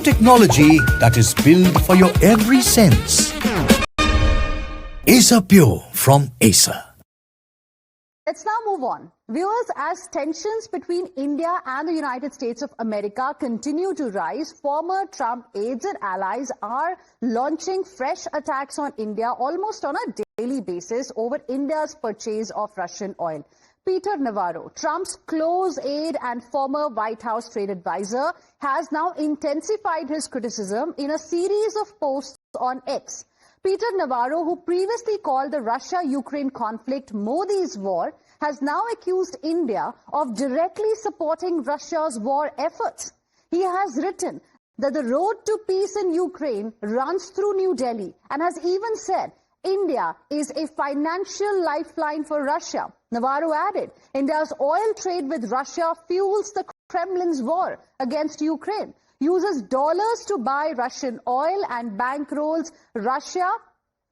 technology that is built for your every sense. Acer Pure from Acer. Let's now move on. Viewers, as tensions between India and the United States of America continue to rise, former Trump aides and allies are launching fresh attacks on India almost on a daily basis over India's purchase of Russian oil. Peter Navarro, Trump's close aide and former White House trade advisor, has now intensified his criticism in a series of posts on X. Peter Navarro, who previously called the Russia-Ukraine conflict Modi's war, has now accused India of directly supporting Russia's war efforts. He has written that the road to peace in Ukraine runs through New Delhi and has even said India is a financial lifeline for Russia. Navarro added, India's oil trade with Russia fuels the Kremlin's war against Ukraine, uses dollars to buy Russian oil and bankrolls Russia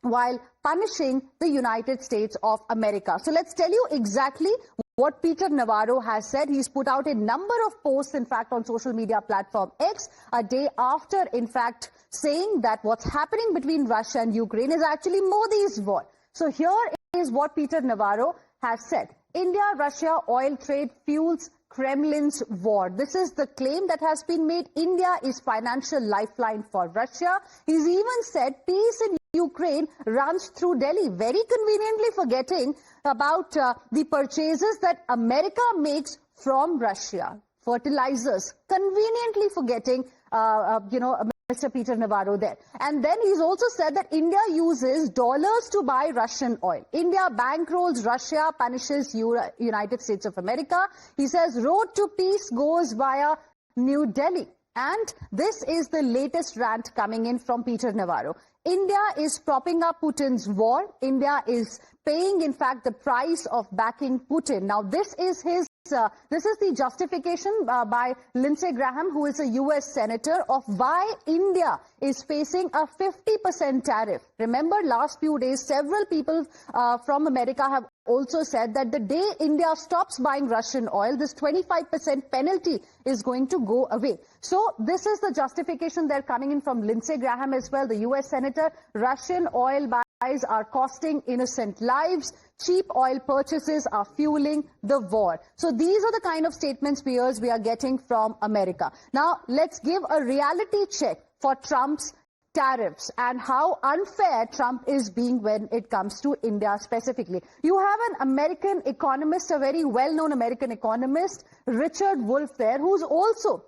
while punishing the United States of America. So let's tell you exactly what Peter Navarro has said. He's put out a number of posts, in fact, on social media platform X, a day after, in fact, saying that what's happening between Russia and Ukraine is actually Modi's war. So here is what Peter Navarro has said. India-Russia oil trade fuels Kremlin's war. This is the claim that has been made. India is financial lifeline for Russia. He's even said peace in Ukraine runs through Delhi, very conveniently forgetting about the purchases that America makes from Russia. Fertilizers, conveniently forgetting, Mr. Peter Navarro there. And then he's also said that India uses dollars to buy Russian oil. India bankrolls Russia, punishes United States of America. He says road to peace goes via New Delhi. And this is the latest rant coming in from Peter Navarro. India is propping up Putin's war. India is paying, in fact, the price of backing Putin. Now, this is the justification by Lindsey Graham, who is a US senator, of why India is facing a 50% tariff. Remember, last few days, several people from America have also said that the day India stops buying Russian oil, this 25% penalty is going to go away. So this is the justification they're coming in from Lindsey Graham as well, the US senator. Russian oil buys are costing innocent lives. Cheap oil purchases are fueling the war. So these are the kind of statements, viewers, we are getting from America. Now, let's give a reality check for Trump's tariffs and how unfair Trump is being when it comes to India specifically. You have an American economist, a very well-known American economist, Richard Wolff there, who's also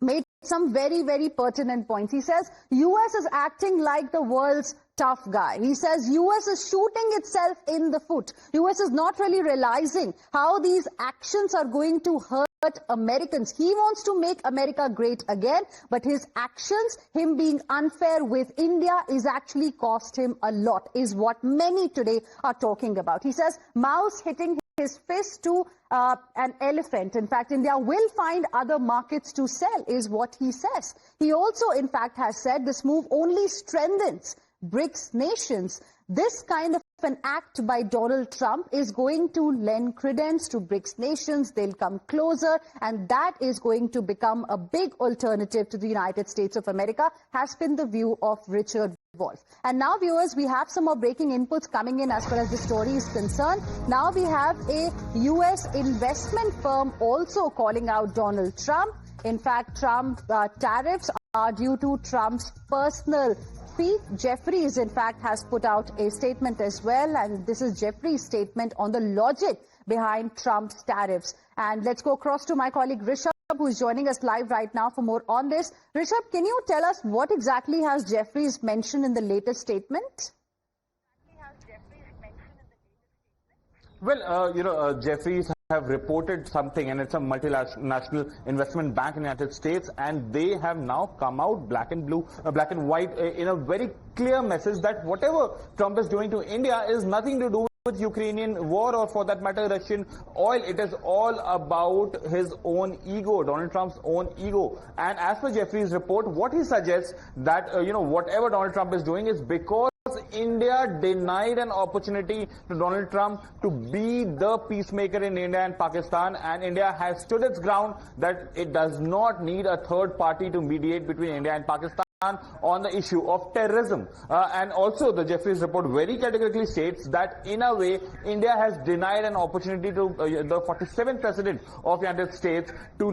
made some very, very pertinent points. He says, US is acting like the world's tough guy. He says US is shooting itself in the foot. US is not really realizing how these actions are going to hurt Americans. He wants to make America great again, but his actions, him being unfair with India, is actually cost him a lot, is what many today are talking about. He says, mouse hitting his fist to an elephant. In fact, India will find other markets to sell, is what he says. He also, in fact, has said this move only strengthens BRICS nations. This kind of an act by Donald Trump is going to lend credence to BRICS nations. They'll come closer, and that is going to become a big alternative to the United States of America, has been the view of Richard Wolff. And now, viewers, we have some more breaking inputs coming in as far as the story is concerned. Now we have a U.S. investment firm also calling out Donald Trump. In fact, Trump tariffs are due to Trump's personal fee. Jeffries, in fact, has put out a statement as well, and this is Jeffries' statement on the logic behind Trump's tariffs. And let's go across to my colleague Rishabh, who is joining us live right now for more on this. Rishabh, can you tell us what exactly has Jeffries mentioned in the latest statement? Well, Jeffries have reported something, and it's a multinational investment bank in the United States, and they have now come out black and white in a very clear message that whatever Trump is doing to India is nothing to do with Ukrainian war or, for that matter, Russian oil. It is all about his own ego, Donald Trump's own ego. And as per Jeffries' report, what he suggests that, whatever Donald Trump is doing is because India denied an opportunity to Donald Trump to be the peacemaker in India and Pakistan, and India has stood its ground that it does not need a third party to mediate between India and Pakistan on the issue of terrorism. And also the Jeffries report very categorically states that in a way India has denied an opportunity to the 47th president of the United States to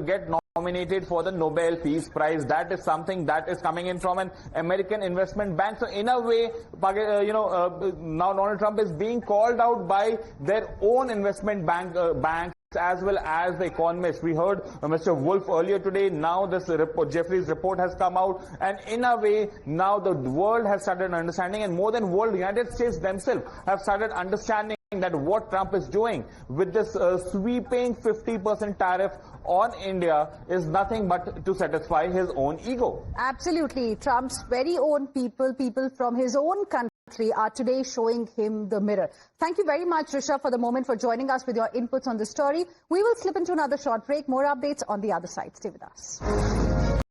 get nominated for the Nobel Peace Prize. That is something that is coming in from an American investment bank. So in a way, now Donald Trump is being called out by their own investment banks as well as the economists. We heard Mr. Wolf earlier today. Now this Jeffries report has come out, and in a way now the world has started understanding, and more than world, the United States themselves have started understanding that what Trump is doing with this sweeping 50% tariff on India is nothing but to satisfy his own ego. Absolutely. Trump's very own people from his own country are today showing him the mirror. Thank you very much, Rishabh, for the moment, for joining us with your inputs on the story. We will slip into another short break. More updates on the other side. Stay with us.